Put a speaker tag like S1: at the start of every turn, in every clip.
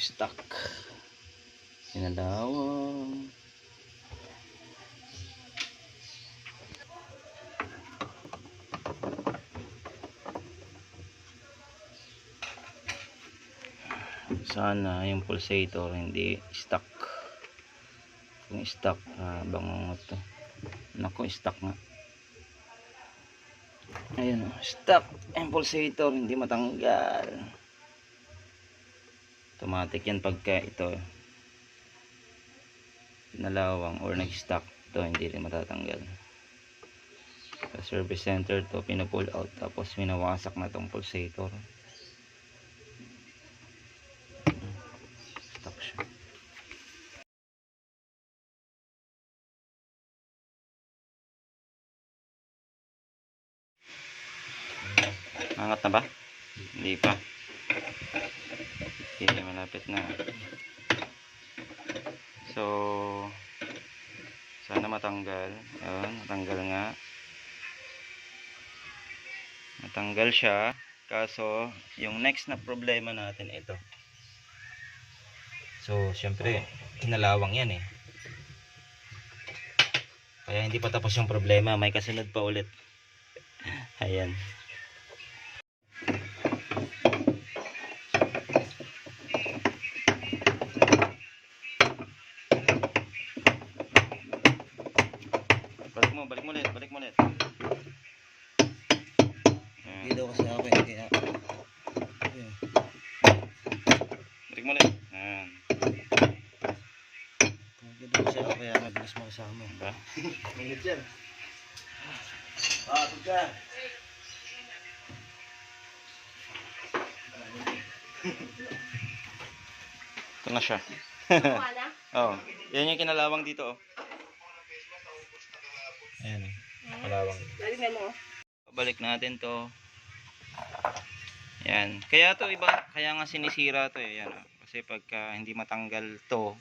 S1: Stuck. Sinalawang. Sana yung pulsator hindi stuck. Kung stuck, bangungot to. Naku, stuck nga. Ayun, stuck. Yung pulsator hindi matanggal. Automatic yan pagka ito nalawang or nag-stuck, to hindi rin matatanggal. Sa service center to pino-pull out, tapos winawasak na tong pulsator. Stuck siya. Angat na ba? Hindi pa. Okay, malapit na. So sana matanggal. Ayun, natanggal nga. Natanggal siya. Kaso yung next na problema natin ito. So syempre kinalawang yan eh. Kaya hindi pa tapos yung problema, may kasunod pa ulit. Ayan. Balik mo ulit. Hindi daw kasi ako eh, kaya. Balik mo ulit. Ayan. Hindi daw kasi ako kaya mabilis mo kasama. Diba? Minit yan. Tugka. Ito na siya. Oh, yan yung kinalawang dito oh. Ayan, kalawang. Balik natin to. Ayan. Kaya to iba, kaya nga sinisira to eh. Ayan, oh. Kasi pagka hindi matanggal to,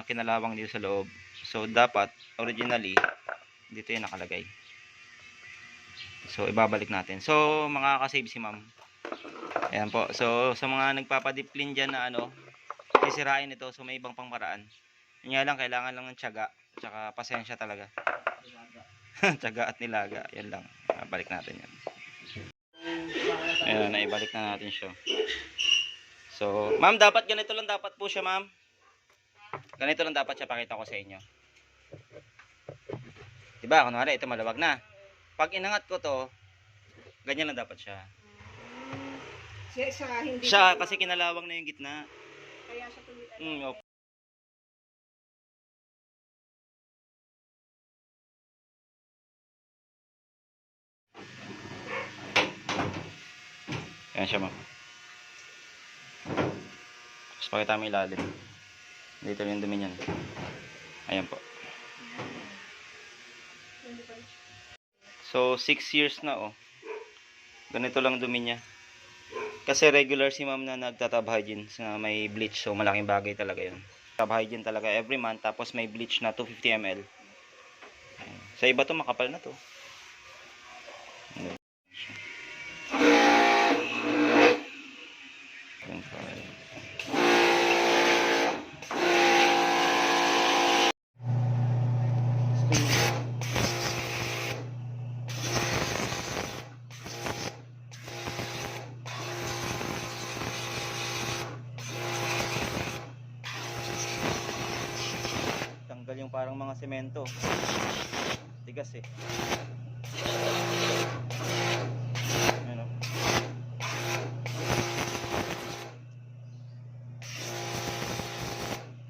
S1: kinalawang dito sa loob. So dapat originally dito yung nakalagay. So ibabalik natin. So makaka-save si ma'am. Ayan po. So sa mga nagpapadisplin dyan na sisirain ito, so may ibang pangparaan. Yun nga lang, kailangan lang ng tiyaga. Tsaka pasensya talaga. Tiyaga at nilaga. Yan lang. Balik natin yan. Ayan, naibalik na natin siya. So, ma'am, dapat ganito lang dapat po siya, ma'am. Ganito lang dapat siya, pakita ko sa inyo. Diba, kunwari, ito malawag na. Pag inangat ko to, ganyan lang dapat siya. Siya, kasi kinalawang na yung gitna. Kaya siya tuloy. Okay. Ayan siya, ma'am. Tapos pakita mo ilalim. Dito yung dumi niyan. Ayan po. So 6 years na oh. Ganito lang dumi niya. Kasi regular si ma'am na nagtatab hygiene na may bleach. So malaking bagay talaga yun. Tab hygiene talaga every month. Tapos may bleach na 250 ml. Ayan. Sa iba to makapal na to. Tanggal yung parang mga semento. Tigas eh. Ayan o.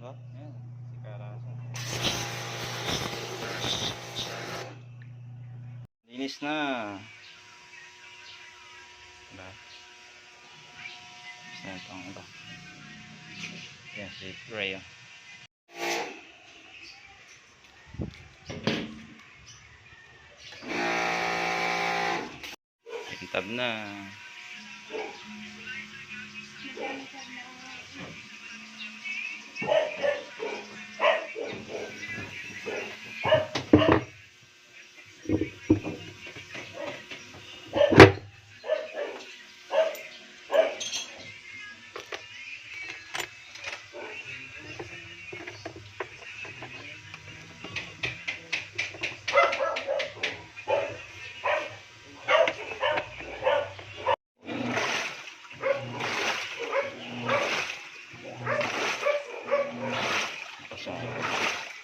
S1: Oh, ayan. Si Karasan. Linis na. Diba? Basta itong iba. Ayan si Ray oh. Tab na.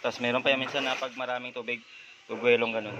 S1: Tapos meron pa yan minsan na pag maraming tubig, bubuelong ganun.